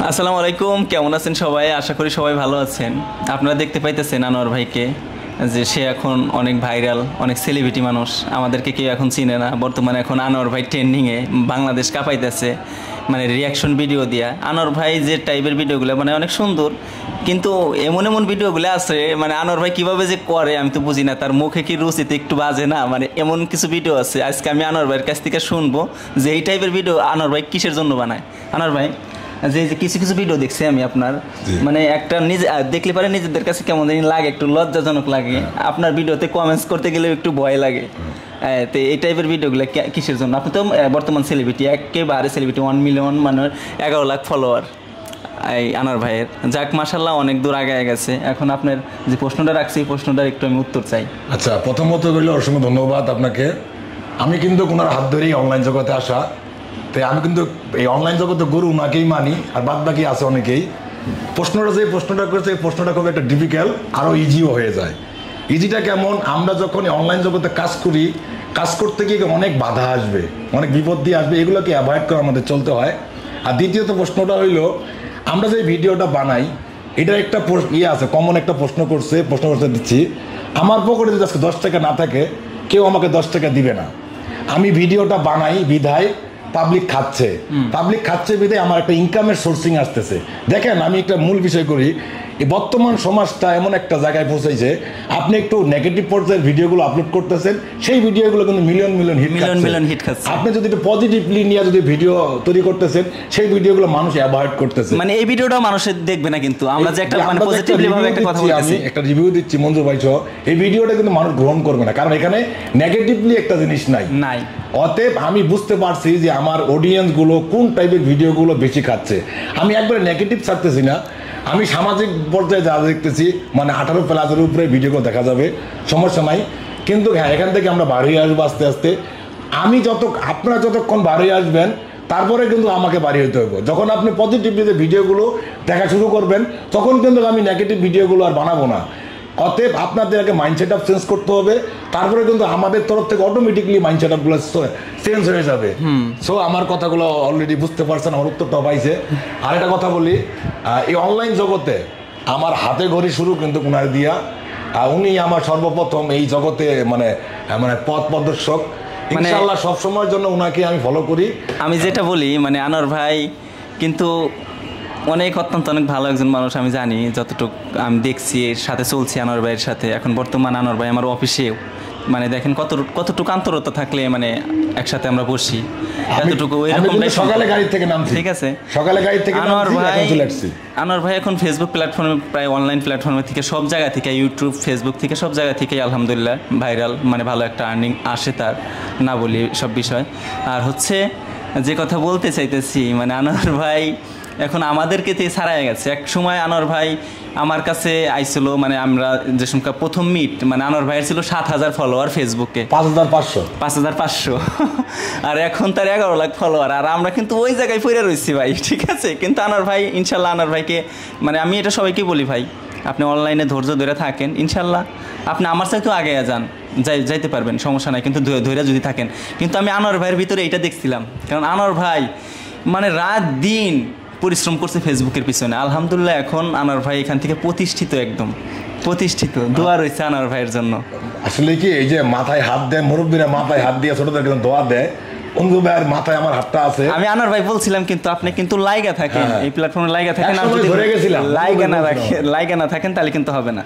আসসালামু আলাইকুম, কেমন আছেন সবাই? আশা করি সবাই ভালো আছেন। আপনারা দেখতে পাইতেছেন আনোয়ার ভাইকে, যে সে এখন অনেক ভাইরাল, অনেক সেলিব্রিটি মানুষ। আমাদেরকে কেউ এখন চিনে না। বর্তমানে এখন আনোয়ার ভাই ট্রেন্ডিংয়ে, বাংলাদেশ কাঁপাইতেছে মানে রিয়াকশন ভিডিও দিয়া। আনোয়ার ভাই যে টাইপের ভিডিওগুলো মানে অনেক সুন্দর, কিন্তু এমন এমন ভিডিওগুলো আছে মানে আনোয়ার ভাই কীভাবে যে করে আমি তো বুঝি না। তার মুখে কি রুচিতে একটু বাজে না? মানে এমন কিছু ভিডিও আছে, আজকে আমি আনোয়ার ভাইয়ের কাছ থেকে শুনবো যে এই টাইপের ভিডিও আনোয়ার ভাই কিসের জন্য বানায়। আনোয়ার ভাই, যে যে কিছু কিছু ভিডিও দেখছি আমি আপনার, মানে একটা নিজে দেখলে পারে নিজেদের কাছে কেমন জানি লাগে, একটু লজ্জাজনক লাগে। আপনার ভিডিওতে কমেন্টস করতে গেলেও একটু ভয় লাগে। তো এই টাইপের ভিডিওগুলো কিসের জন্য? আপনি তো বর্তমান সেলিব্রিটি, একেবারে সেলিব্রিটি, 1 মিলিয়ন মানে 11 লাখ ফলোয়ার এই আনোয়ার ভাইয়ের। যাক মাশাল্লাহ, অনেক দূর আগে গেছে। এখন আপনার যে প্রশ্নটা রাখছি এই প্রশ্নটার একটু আমি উত্তর চাই। আচ্ছা, প্রথমত বললে অসংখ্য ধন্যবাদ আপনাকে। আমি কিন্তু ওনার হাত ধরেই অনলাইন জগতে আসা, তাই আমি কিন্তু এই অনলাইন জগতে গুরু ওনাকেই মানি, আর বাদ বাকি আছে অনেকেই। প্রশ্নটা করেছে এই প্রশ্নটা খুব একটা ডিফিকাল্ট, আরও ইজিও হয়ে যায়। ইজিটা কেমন? আমরা যখন অনলাইন জগতে কাজ করি, কাজ করতে গিয়ে অনেক বাধা আসবে, অনেক বিপত্তি আসবে, এগুলোকে অ্যাভয়েড করে আমাদের চলতে হয়। আর দ্বিতীয়ত প্রশ্নটা হইল, আমরা যে ভিডিওটা বানাই এটার একটা আছে, কমন একটা প্রশ্ন করতে দিচ্ছি। আমার পকেটে যদি আজকে 10 টাকা না থাকে, কেউ আমাকে 10 টাকা দিবে না। আমি ভিডিওটা বানাই বিধায় পাবলিক খাচ্ছে বিধায় আমার একটা ইনকামের সোর্সিং আসতেছে। দেখেন, আমি একটা মূল বিষয় করি, এই বর্তমান সমাজটা এমন একটা জায়গায় পৌঁছেছে, আপনি একটু নেগেটিভ পর্যায়ের ভিডিওগুলো আপলোড করতেছেন, সেই ভিডিওগুলো কিন্তু মিলিয়ন হিট খাচ্ছে। আপনি যদি একটু পজিটিভলি নিয়ে যদি ভিডিও তৈরি করতেছেন, সেই ভিডিওগুলো মানুষ অ্যাভয়েড করতেছে। মানে এই ভিডিওটা মানুষের দেখবে না, কিন্তু আমরা যে একটা মানে পজিটিভলি ভাবে একটা কথা বলতেছি, আমি একটা রিভিউ দিচ্ছি মঞ্জু ভাই সহ, এই ভিডিওটা কিন্তু মানুষ গ্রহণ করবে না, কারণ এখানে নেগেটিভলি একটা জিনিস নাই। অতএব আমি বুঝতে পারছি যে আমার অডিয়েন্স গুলো কোন টাইপের ভিডিওগুলো বেশি খাচ্ছে। আমি একবারে নেগেটিভ ছাড়তেছি না, আমি সামাজিক পর্যায়ে যা দেখতেছি, মানে 18+ উপরে ভিডিওগুলো দেখা যাবে, সমস্যা নাই। কিন্তু হ্যাঁ, এখান থেকে আমরা বাড়িয়ে আসবো আস্তে আস্তে। আপনারা যতক্ষণ বাড়িয়ে আসবেন, তারপরে কিন্তু আমাকে বাড়ি হইতে হবে। যখন আপনি পজিটিভলি ভিডিওগুলো দেখা শুরু করবেন, তখন কিন্তু আমি নেগেটিভ ভিডিওগুলো আর বানাবো না। অতএব আপনাদের আগে মাইন্ডসেট আপ চেঞ্জ করতে হবে, তারপরে কিন্তু আমাদের তরফ থেকে অটোমেটিকলি মাইন্ডসেট আপগুলো চেঞ্জ হয়ে যাবে। সো আমার কথাগুলো অলরেডি বুঝতে পারছেন, আমার উত্তরটা পাইছে। আর একটা কথা বলি, এই অনলাইন জগতে আমার হাতে ঘড়ি শুরু কিন্তু ওনার দিয়া। উনি আমার সর্বপ্রথম এই জগতে মানে পথ প্রদর্শক। ইনশাআল্লাহ সবসময়ের জন্য ওনাকে আমি ফলো করি। আমি যেটা বলি মানে আনোয়ার ভাই কিন্তু অত্যন্ত অনেক ভালো একজন মানুষ। আমি জানি, যতটুকু আমি দেখছি, এর সাথে চলছি আনোয়ার ভাইয়ের সাথে। এখন বর্তমান আনোয়ার ভাই আমার অফিসেও, মানে দেখেন কতটুকু আন্তরতা থাকলে মানে একসাথে আমরা বসি, এতটুকু সকালে গাড়ি থেকে নামছি, ঠিক আছে, সকালে গাড়ি থেকে আনোয়ার ভাই এখন ফেসবুক প্ল্যাটফর্মে, প্রায় অনলাইন প্ল্যাটফর্মে থেকে, সব জায়গা থেকে, ইউটিউব, ফেসবুক থেকে, সব জায়গা থেকে আলহামদুলিল্লাহ ভাইরাল, মানে ভালো একটা আর্নিং আসে তার, না বলি সব বিষয়। আর হচ্ছে যে কথা বলতে চাইতেছি, মানে আনোয়ার ভাই এখন আমাদেরকে ছাড়াই গেছে। এক সময় আনোয়ার ভাই আমার কাছে আইছিল, মানে আমরা যে সময় প্রথম মিট, মানে আনোয়ার ভাইয়ের ছিল 7,000 ফলোয়ার ফেসবুকে, 5,500 আর এখন তার 11 লাখ ফলোয়ার। আর আমরা কিন্তু ওই জায়গায় পড়ে রয়েছি ভাই, ঠিক আছে। কিন্তু আনোয়ার ভাই, ইনশাল্লাহ আনোয়ার ভাইকে মানে আমি এটা সবাইকে বলি, ভাই আপনি অনলাইনে ধৈর্য ধরে থাকেন, ইনশাল্লাহ আপনি আমার চাইতেও আগে যাইতে পারবেন, সমস্যা নাই, কিন্তু ধৈর্য যদি থাকেন। কিন্তু আমি আনোয়ার ভাইয়ের ভিতরে এটা দেখছিলাম, কারণ আনোয়ার ভাই মানে রাত দিন পরিশ্রম করছে ফেসবুকের পিছনে। আলহামদুলিল্লাহ এখন আনোয়ার ভাই এখান থেকে একদম প্রতিষ্ঠিত। দোয়া রয়েছে আনোয়ার ভাইয়ের জন্য। আসলে কি, এই যে মাথায় হাত দেয় মুরব্বীরা, মাথায় হাত দিয়ে ছোটদের দোয়া দেয়, অন্য ভাইয়ের মাথায় আমার হাতটা আছে। আমি আনোয়ার ভাই বলছিলাম, কিন্তু আপনি কিন্তু লাইগা থাকেন, এই প্ল্যাটফর্মে লাইগা থাকেন, লাইগা না থাকেন তাহলে কিন্তু হবে না।